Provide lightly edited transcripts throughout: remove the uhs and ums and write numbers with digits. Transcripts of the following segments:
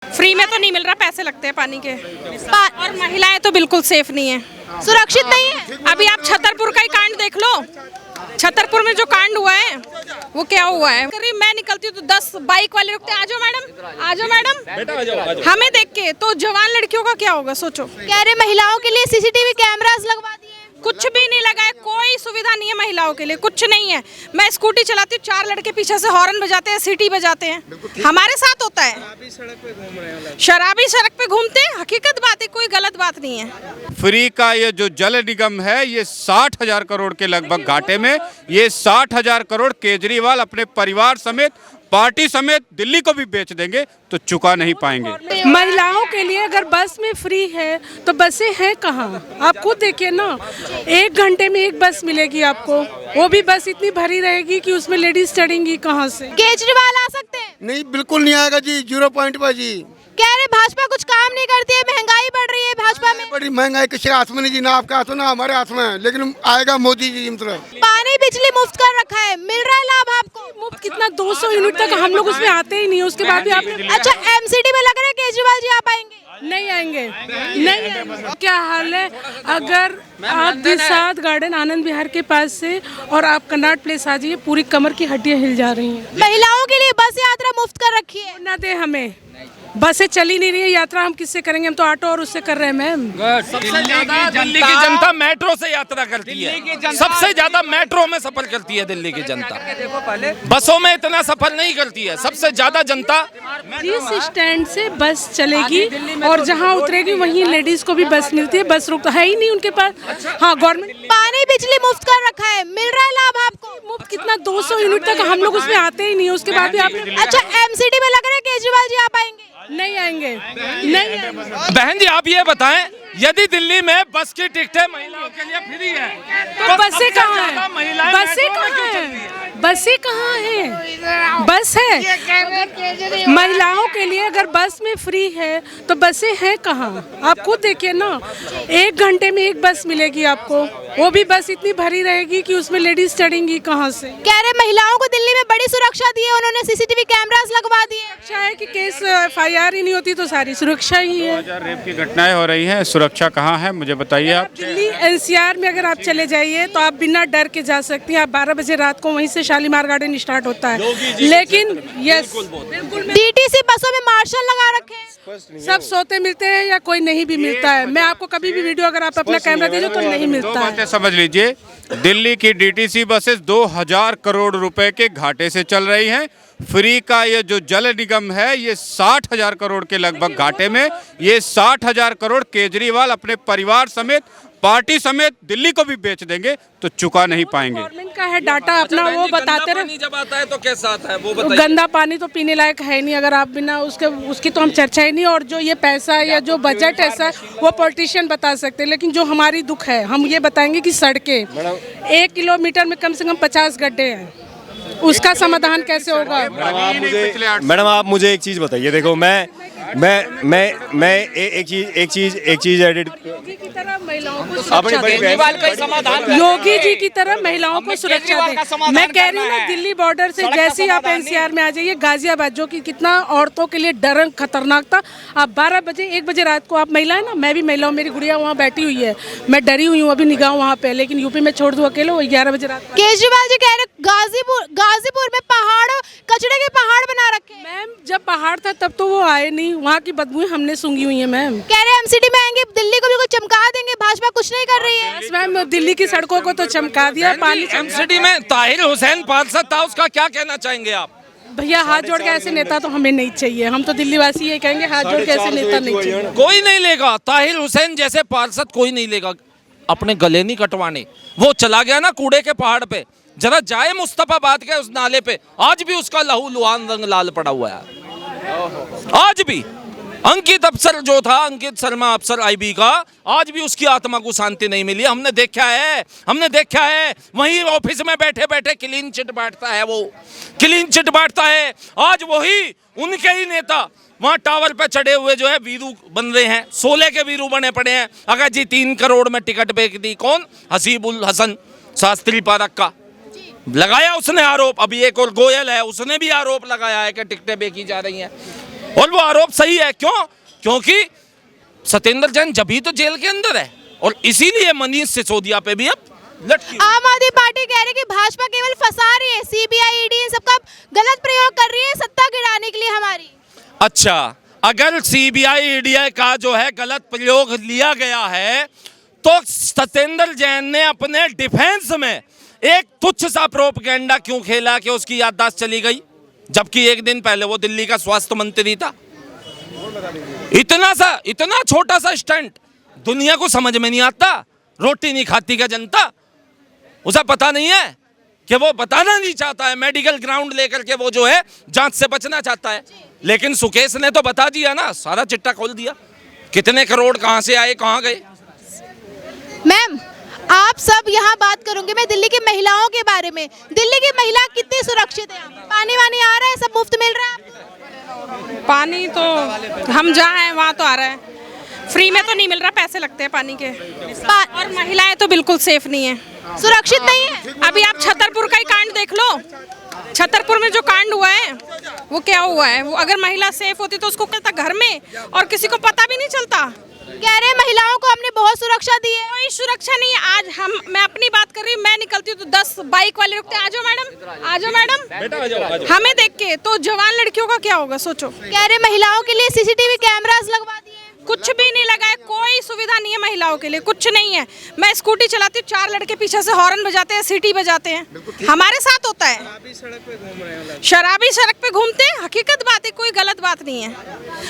Free में तो नहीं मिल रहा, पैसे लगते हैं पानी के। और महिलाएं तो बिल्कुल सेफ नहीं है, सुरक्षित नहीं है। अभी आप छतरपुर का ही कांड देख लो, छतरपुर में जो कांड हुआ है वो क्या हुआ है। करीब मैं निकलती हूँ तो 10 बाइक वाले रुकते हैं, आ जाओ मैडम, आ जाओ मैडम, हमें देख के। तो जवान लड़कियों का क्या होगा सोचो। कह रहे महिलाओं के लिए सीसीटीवी कैमरास लगवा दिए। कुछ भी नहीं लगा है, कोई सुविधा नहीं है महिलाओं के लिए, कुछ नहीं है। मैं स्कूटी चलाती हूँ, 4 लड़के पीछे से हॉर्न बजाते हैं, सीटी बजाते हैं, हमारे साथ होता है। शराबी सड़क पे घूमते हैं, हकीकत बात है, कोई गलत बात नहीं है। फ्री का ये जो जल निगम है, ये 60,000 करोड़ के लगभग घाटे में। ये 60,000 करोड़ केजरीवाल अपने परिवार समेत, पार्टी समेत दिल्ली को भी बेच देंगे तो चुका नहीं पाएंगे। महिलाओं के लिए अगर बस में फ्री है तो बसें हैं कहाँ? आप खुद देखिए ना, 1 घंटे में 1 बस मिलेगी आपको, वो भी बस इतनी भरी रहेगी कि उसमें लेडीज चढ़ेंगी कहाँ से? केजरीवाल आ सकते हैं? नहीं, बिल्कुल नहीं आएगा जी, 0 पॉइंट पर जी। कह रहे भाजपा कुछ काम नहीं करती है, महंगाई बढ़ रही है भाजपा में। बड़ी महंगाई किसी के हाथ में नहीं जी, ना आपके हाथ में ना हमारे हाथ में है, लेकिन आएगा मोदी जी मतलब। पानी बिजली मुफ्त कर रखा है, मिल रहा है लाभ आपको? मुफ्त कितना, 200 यूनिट तक हम लोग उसमें आते ही नहीं, उसके बाद भी आपने अच्छा, एमसीडी में लग रहा है केजरीवाल जी आ पाएंगे? नहीं आएंगे, नहीं आएंगे। क्या हाल है, अगर आप भी साथ गार्डन आनंद विहार के पास से और आप कन्नाट प्लेस आ जाइए, पूरी कमर की हड्डियां हिल जा रही हैं। महिलाओं के लिए बस यात्रा मुफ्त कर रखी है। ना दे हमें, बसें चली नहीं रही है, यात्रा हम किससे करेंगे? हम तो ऑटो और उससे कर रहे हैं मैम। दिल्ली की जनता मेट्रो से यात्रा करती है, सबसे ज्यादा मेट्रो में सफर करती है दिल्ली की जनता, बसों में इतना सफर नहीं करती है। सबसे ज्यादा जनता जिस स्टैंड से बस चलेगी और जहां उतरेगी वहीं लेडीज को भी बस मिलती है, बस रुकता है ही नहीं उनके पास। हाँ, गवर्नमेंट पानी बिजली मुफ्त कर रखा है, मिल रहा है लाभ आपको? मुफ्त कितना, 200 यूनिट तक हम लोग उसमें आते ही नहीं, उसके बाद भी आपने अच्छा, एमसीडी में लग रहा है केजरीवाल जी आ पाएंगे? नहीं आएंगे, नहीं आएंगे। बहन जी आप ये बताएं, यदि दिल्ली में बस की टिकटें महिलाओं के लिए फ्री है तो बसें कहाँ हैं? महिलाएं बसें मेट्रो में कहाँ क्यों हैं? चलती हैं? बसें कहाँ हैं? बस है, महिलाओं के लिए अगर बस में फ्री है तो बसें हैं कहाँ? आप खुद देखिए ना, 1 घंटे में 1 बस मिलेगी आपको, वो भी बस इतनी भरी रहेगी कि उसमें लेडीज चढ़ेंगी कहाँ से? कह रहे महिलाओं को दिल्ली में बड़ी सुरक्षा दी है उन्होंने, सीसीटीवी कैमरास लगवा दिए। अच्छा है कि केस FIR ही नहीं होती तो सारी सुरक्षा ही है। 2000 रेप की घटनाएं हो रही हैं, सुरक्षा कहाँ है मुझे बताइए आप। दिल्ली NCR में अगर आप चले जाइए तो आप बिना डर के जा सकती हैं। आप 12 बजे रात को वहीं से शालीमार गार्डन स्टार्ट होता है, लेकिन यस बिल्कुल डीटीसी बसों में मार्शल लगा रखे हैं। सब सोते मिलते हैं या कोई नहीं भी मिलता है। मैं आपको कभी भी वीडियो अगर आप अपना कैमरा दीजिए तो नहीं दो मिलता है। बातें समझ लीजिए, दिल्ली की DTC बसेस 2000 करोड़ रुपए के घाटे से चल रही हैं। फ्री का ये जो जल निगम है, ये 60,000 करोड़ के लगभग घाटे में। ये 60,000 करोड़ केजरीवाल अपने परिवार समेत, पार्टी समेत दिल्ली को भी बेच देंगे तो चुका नहीं पाएंगे। गवर्नमेंट का है डाटा अपना, वो बताते रहे। जब आता है तो कैसा आता है वो तो बताइए। गंदा पानी तो पीने लायक है नहीं, अगर आप बिना उसकी तो हम चर्चा ही नहीं। और जो ये पैसा या जो बजट ऐसा वो पॉलिटिशियन बता सकते हैं, लेकिन जो हमारी दुख है हम ये बताएंगे कि सड़कें 1 किलोमीटर में कम से कम 50 गड्ढे हैं, उसका समाधान कैसे होगा? मैडम आप मुझे एक चीज बताइए, देखो मैं एक चीज एडिट योगी की तरह महिलाओं को अपनी बड़ी बहन योगी जी की तरह महिलाओं को सुरक्षा दे। मैं कह रही हूँ ना, दिल्ली बॉर्डर से जैसे ही आप NCR में आ जाइए, गाजियाबाद जो कि कितना औरतों के लिए डर खतरनाक था, आप 12 बजे 1 बजे रात को, आप महिला है ना, मैं भी महिला हूँ, मेरी गुड़िया वहाँ बैठी हुई है, मैं डरी हुई हूँ अभी निगाह वहाँ पे, लेकिन यूपी में छोड़ दूँ अकेले, वो 11 बजे रात। केजरीवाल जी कह रहे गाजीपुर में पहाड़, कचड़े के पहाड़ बना रखे हैं। मैम जब पहाड़ था तब तो वो आए नहीं, वहाँ की बदबू हमने सूंघी हुई है मैम। कह रहे एमसीडी में आएंगे, दिल्ली को बिल्कुल चमका देंगे, भाजपा कुछ नहीं कर रही है। बस मैम दिल्ली की सड़कों को तो चमका दिया, पानी एमसीडी में ताहिर हुसैन पार्षद था, उसका क्या कहना चाहेंगे आप? भैया हाथ जोड़ के ऐसे नेता तो हमें नहीं चाहिए, हम तो दिल्ली वासी ये कहेंगे हाथ जोड़ के ऐसे नेता नहीं चाहिए। कोई नहीं लेगा, ताहिर हुसैन जैसे पार्षद कोई नहीं लेगा, अपने गले नहीं कटवाने। वो चला गया ना कूड़े के पहाड़ पे, जरा जाए मुस्तफाबाद के उस नाले पे, आज भी उसका लहू लुहान रंग लाल पड़ा हुआ है। आज भी अंकित अफसर जो था, अंकित शर्मा अफसर IB का, आज भी उसकी आत्मा को शांति नहीं मिली। हमने देखा है वहीं ऑफिस में बैठे बैठे क्लीन चिट बांटता है, वो क्लीन चिट बांटता है। आज वही उनके ही नेता वहाँ टावर पे चढ़े हुए जो है वीरू बन रहे हैं, 16 के वीरू बने पड़े हैं। अगर जी 3 करोड़ में टिकट बेच दी, कौन? हसीबुल हसन शास्त्री पार्क का लगाया उसने आरोप। अभी एक और गोयल है, उसने भी आरोप लगाया है कि टिकटें बेची जा रही हैं। और वो आरोप सही है। क्यों? क्योंकि सत्येंद्र जैन जब ही तो जेल के अंदर है और इसीलिए मनीष सिसोदिया पे भी अब लटकी। आम आदमी पार्टी कह रही है कि भाजपा केवल फंसा रही है, सीबीआई ईडी इन सबका गलत प्रयोग कर रही है सत्ता गिराने के लिए हमारी। अच्छा, अगर सीबीआई ईडी का जो है गलत प्रयोग लिया गया है तो सत्येंद्र जैन ने अपने डिफेंस में एक तुच्छ सा प्रोपेगेंडा क्यों खेला कि उसकी याददाश्त चली गई, जबकि एक दिन पहले वो दिल्ली का स्वास्थ्य मंत्री था। इतना छोटा सा स्टंट दुनिया को समझ में नहीं आता। रोटी नहीं खाती क्या जनता? उसे पता नहीं है कि वो बताना नहीं चाहता है, मेडिकल ग्राउंड लेकर के वो जो है जांच से बचना चाहता है। लेकिन सुकेश ने तो बता दिया ना, सारा चिट्टा खोल दिया, कितने करोड़ कहां से आए कहां गए। मैम, आप सब यहाँ बात करूंगी मैं दिल्ली की महिलाओं के बारे में। दिल्ली की महिला कितनी सुरक्षित है? पानी वानी आ रहा है, सब मुफ्त मिल रहा है? पानी तो हम जहाँ हैं वहाँ तो आ रहा है, फ्री में तो नहीं मिल रहा, पैसे लगते हैं पानी के। और महिलाएं तो बिल्कुल सेफ नहीं है, सुरक्षित नहीं है। अभी आप छतरपुर का ही कांड देख लो। छतरपुर में जो कांड हुआ है वो क्या हुआ है, वो अगर महिला सेफ होती तो उसको कहता घर में और किसी को पता भी नहीं चलता। कह रहे हैं महिलाओं को हमने बहुत सुरक्षा दी है। कोई सुरक्षा नहीं है। आज मैं अपनी बात कर रही हूँ, मैं निकलती हूँ तो 10 बाइक वाले रुकते हैं, आ जाओ मैडम, आ जाओ मैडम। हमें देख के तो जवान लड़कियों का क्या होगा सोचो। कह रहे महिलाओं के लिए सीसीटीवी कैमरास लगवा दिए। कुछ भी नहीं लगा है, कोई सुविधा नहीं है महिलाओं के लिए, कुछ नहीं है। मैं स्कूटी चलाती हूँ, 4 लड़के पीछे से हॉर्न बजाते हैं, सीटी बजाते हैं, हमारे साथ होता है। शराबी सड़क पे घूमते हैं, हकीकत बात है, कोई गलत बात नहीं है।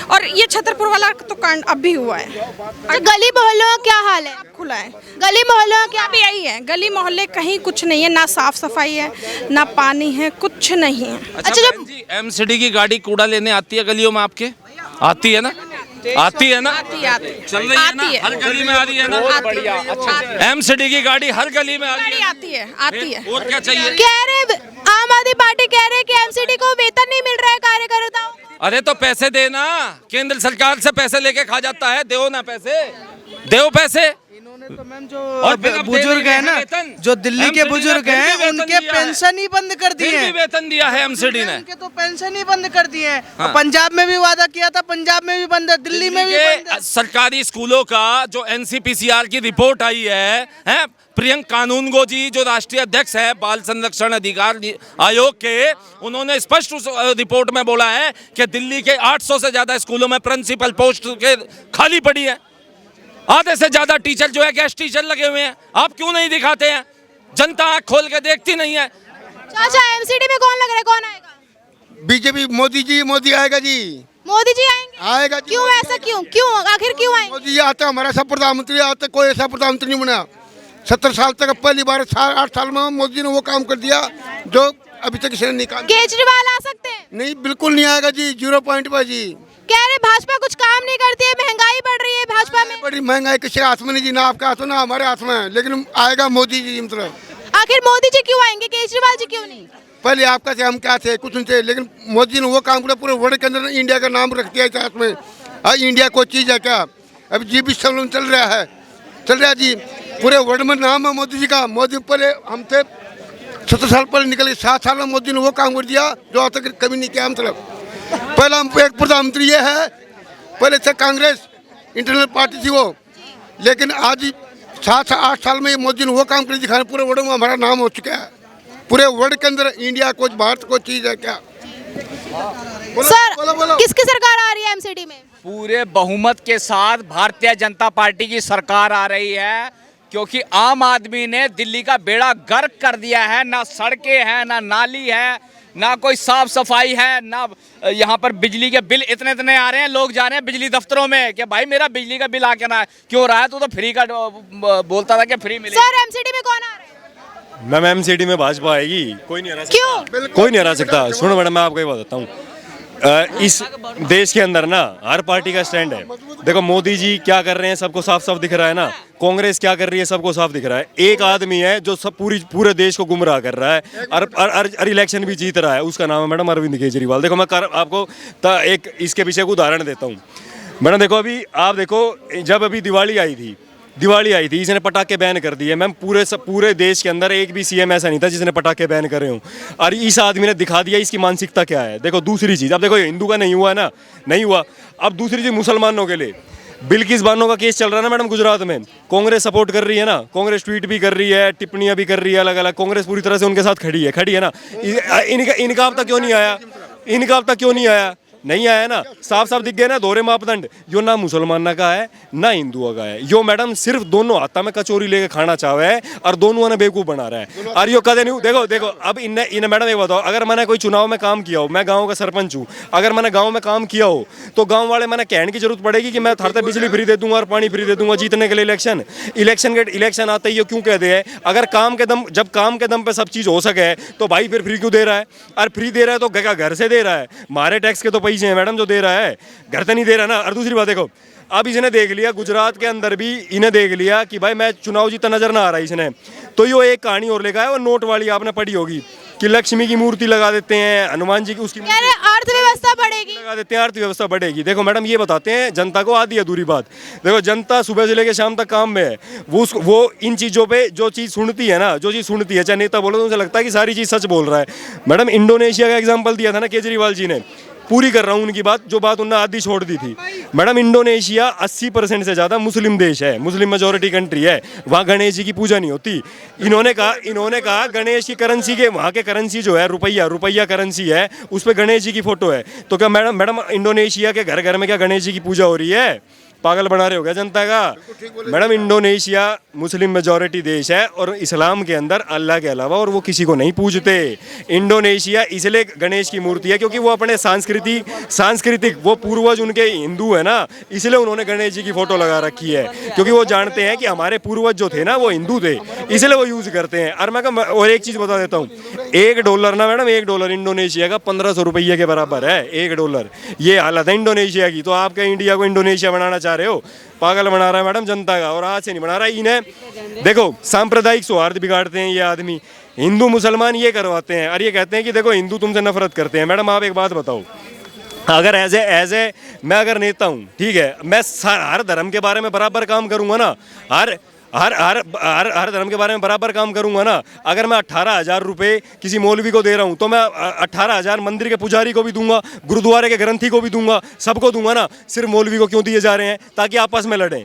और ये छतरपुर वाला तो कांड अब भी हुआ है। तो गली मोहल्लों का क्या हाल है? खुला है गली मोहल्लों क्या भी यही है, गली मोहल्ले कहीं कुछ नहीं है, ना साफ सफाई है ना पानी है, कुछ नहीं है। अच्छा जब एमसीडी की गाड़ी कूड़ा लेने आती है गलियों में आपके? आती है ना? आती है ना? आती चल रही है ना? हर गली में आ रही है ना? बढ़िया। अच्छा, एमसीडी की गाड़ी हर गली में आ रही है। आती है। और क्या चाहिए? कह रहे आम आदमी पार्टी कह रहे कि एमसीडी को वेतन नहीं मिल रहा है कार्यकर्ताओं। अरे तो पैसे देना, केंद्र सरकार से पैसे लेके खा जाता है, दो ना पैसे, दो पैसे। तो मैम जो बुजुर्ग है ना, जो दिल्ली के बुजुर्ग हैं, उनके पेंशन ही बंद कर दिए हैं। वेतन दिया है एमसीडी ने, उनके तो पेंशन ही बंद कर दिए हैं। हाँ। पंजाब में भी वादा किया था, पंजाब में भी बंद है, दिल्ली में भी बंद है। सरकारी स्कूलों का जो एनसीपीसीआर की रिपोर्ट आई है, प्रियंक कानूनगो जी जो राष्ट्रीय अध्यक्ष है बाल संरक्षण अधिकार आयोग के, उन्होंने स्पष्ट उस रिपोर्ट में बोला है कि दिल्ली के 800 से ज्यादा स्कूलों में प्रिंसिपल पोस्ट के खाली पड़ी है। आधे से ज्यादा टीचर जो है गेस्ट टीचर लगे हुए हैं। आप क्यों नहीं दिखाते हैं? जनता आंख खोल के देखती नहीं है। चाचा एमसीडी में कौन लग रहा है, कौन आएगा? बीजेपी, मोदी आएगा जी। मोदी जी आएगा जी। क्यों ऐसा, क्यों आखिर क्यों आएंगे? मोदी आता, हमारा सब प्रधानमंत्री आता, कोई ऐसा प्रधानमंत्री नहीं बना 70 साल तक। पहली बार 8 साल में मोदी ने वो काम कर दिया जो अभी तक किसी ने नहीं किया। केजरीवाल आ सकते हैं? नहीं, बिल्कुल नहीं आएगा जी, 0 पॉइंट पर जी। कह रहे भाजपा कुछ काम नहीं करती है, महंगाई बढ़ रही है भाजपा में। बड़ी महंगाई किसी हाथ में नहीं जी, ना आपके हाथ में ना हमारे हाथ में है, लेकिन आएगा मोदी जी। मतलब आखिर मोदी जी क्यों आएंगे, केजरीवाल जी क्यों नहीं? पहले आपका थे, हम क्या थे, कुछ नहीं थे, लेकिन मोदी ने वो काम किया, पूरे वर्ल्ड के अंदर इंडिया का नाम रख दिया इतिहास में। इंडिया कोई चीज़ है क्या? अभी जी भी सब चल रहा है जी, पूरे वर्ल्ड में नाम है मोदी जी का। मोदी पहले हम थे 70 साल पहले निकले, 7 साल में मोदी ने वो काम कर दिया जो आज तक कभी नहीं किया। मतलब पहला हम एक प्रधानमंत्री ये है, पहले से कांग्रेस इंटरनल पार्टी थी वो, लेकिन आज 7-8 साल में मोदी ने वो काम कर दिखाया, पूरे वर्ल्ड में हमारा नाम हो चुका है। पूरे वर्ल्ड के अंदर इंडिया को, भारत को चीज़ है क्या? सर किसकी सरकार आ रही है एमसीडी में? पूरे बहुमत के साथ भारतीय जनता पार्टी की सरकार आ रही है, क्योंकि आम आदमी ने दिल्ली का बेड़ा गर्क कर दिया है। ना सड़कें हैं, ना नाली है, ना कोई साफ सफाई है, ना यहाँ पर बिजली के बिल इतने आ रहे हैं। लोग जा रहे हैं बिजली दफ्तरों में कि भाई मेरा बिजली का बिल आके ना क्यों रहा है, तो फ्री का बोलता था कि फ्री मिले। सर एमसीडी में कौन आ रहा है? मैम एमसीडी में भाजपा आएगी, कोई नहीं हरा सकता। क्यों? कोई नहीं हरा सकता। सुनो मैडम, मैं आपको ये बताता हूँ, इस देश के अंदर ना हर पार्टी का स्टैंड है। देखो मोदी जी क्या कर रहे हैं सबको साफ साफ दिख रहा है ना, कांग्रेस क्या कर रही है सबको साफ दिख रहा है। एक आदमी है जो सब पूरे देश को गुमराह कर रहा है और इलेक्शन भी जीत रहा है, उसका नाम है मैडम अरविंद केजरीवाल। देखो मैं आपको एक इसके पीछे एक उदाहरण देता हूँ मैडम। देखो अभी आप देखो, जब अभी दिवाली आई थी, दिवाली आई थी, इसने पटाखे बैन कर दिए। मैम पूरे देश के अंदर एक भी सीएम ऐसा नहीं था जिसने पटाखे बैन करे हों, और इस आदमी ने दिखा दिया इसकी मानसिकता क्या है। देखो दूसरी चीज़, अब देखो हिंदू का नहीं हुआ ना, नहीं हुआ। अब दूसरी चीज़ मुसलमानों के लिए बिल्किस बानो का केस चल रहा है ना मैडम गुजरात में, कांग्रेस सपोर्ट कर रही है ना, कांग्रेस ट्वीट भी कर रही है, टिप्पणियां भी कर रही है अलग अलग, कांग्रेस पूरी तरह से उनके साथ खड़ी है ना। इनका अब तक क्यों नहीं आया, इनका अब तक क्यों नहीं आया, नहीं आया ना, साफ साफ दिख गए ना दोहरे मापदंड। यो ना मुसलमान का है ना हिंदुओं का है, यो मैडम सिर्फ दोनों हाथा में कचोरी लेके खाना चाहे है और दोनों ने बेवकूफ बना रहा है। और यो कदे नहीं, देखो अब इन्हें मैडम ये बताओ, अगर मैंने कोई चुनाव में काम किया हो, मैं गाँव का सरपंच हूँ, अगर मैंने गाँव में काम किया हो तो गाँव वाले मैंने कहने की जरूरत पड़ेगी कि मैं थारते बिजली फ्री दे दूंगा और पानी फ्री दे दूंगा जीतने के लिए इलेक्शन आते ही क्यों कह दे है। अगर जब काम के दम पे सब चीज़ हो सके तो भाई फिर फ्री क्यों दे रहा है, और फ्री दे रहा है तो घर से दे रहा है, हमारे टैक्स के तो पैसे हैं मैडम जो दे रहा है, घर तो नहीं दे रहा ना। और दूसरी बात देखो, अब इसने देख लिया गुजरात के अंदर भी इन्हें देख लिया कि भाई मैं चुनाव जीता नजर ना आ रहा है इसने, तो यो एक कहानी और लेकर आया, वो नोट वाली आपने पढ़ी होगी कि लक्ष्मी की मूर्ति लगा देते हैं, हनुमान जी की उसकी अर्थव्यवस्था बढ़ेगी, लगा देते हैं, अर्थव्यवस्था बढ़ेगी। देखो मैडम ये बताते हैं जनता को, आधी अधूरी बात, देखो जनता सुबह से लेकर शाम तक काम में है, वो इन चीज़ों पे जो चीज़ सुनती है ना, जो चीज़ सुनती है, चाहे नेता बोलो तो उसे लगता है कि सारी चीज़ सच बोल रहा है। मैडम इंडोनेशिया का एग्जाम्पल दिया था ना केजरीवाल जी ने, पूरी कर रहा हूँ उनकी बात, जो बात उन्होंने आधी छोड़ दी थी। मैडम इंडोनेशिया 80% से ज़्यादा मुस्लिम देश है, मुस्लिम मेजोरिटी कंट्री है, वहाँ गणेश जी की पूजा नहीं होती। इन्होंने कहा गणेश की करेंसी के, वहाँ के करेंसी जो है रुपया करेंसी है, उस पर गणेश जी की फोटो है। तो क्या मैडम इंडोनेशिया के घर घर में क्या गणेश जी की पूजा हो रही है? पागल बना रहे हो क्या जनता का? मैडम इंडोनेशिया मुस्लिम मेजॉरिटी देश है और इस्लाम के अंदर अल्लाह के अलावा और वो किसी को नहीं पूजते। इंडोनेशिया इसलिए गणेश की मूर्ति है क्योंकि वो अपने सांस्कृतिक वो पूर्वज उनके हिंदू है ना, इसलिए उन्होंने गणेश जी की फोटो लगा रखी है, क्योंकि वो जानते हैं कि हमारे पूर्वज जो थे ना वो हिंदू थे, इसलिए वो यूज़ करते हैं। और एक चीज़ बता देता हूँ, $1 ना मैडम, $1 इंडोनेशिया का 1500 रुपये के बराबर है। $1 ये हालत है इंडोनेशिया की। तो आपके इंडिया को इंडोनेशिया बनाना चाह रहे हो, पागल बना रहा है मैडम जनता का, और आज से नहीं बना रहा है। इन्हें देखो सांप्रदायिक सौहार्द बिगाड़ते हैं ये आदमी, हिंदू मुसलमान ये करवाते हैं और ये कहते हैं कि देखो हिंदू तुमसे नफरत करते हैं। मैडम आप एक बात बताओ, अगर एज ए मैं अगर नेता हूँ, ठीक है, मैं हर धर्म के बारे में बराबर काम करूँगा ना, हर धर्म के बारे में बराबर काम करूंगा ना। अगर मैं 18,000 रुपये किसी मौलवी को दे रहा हूं तो मैं 18,000 मंदिर के पुजारी को भी दूंगा, गुरुद्वारे के ग्रंथी को भी दूंगा, सबको दूंगा ना। सिर्फ मौलवी को क्यों दिए जा रहे हैं? ताकि आपस में लड़ें।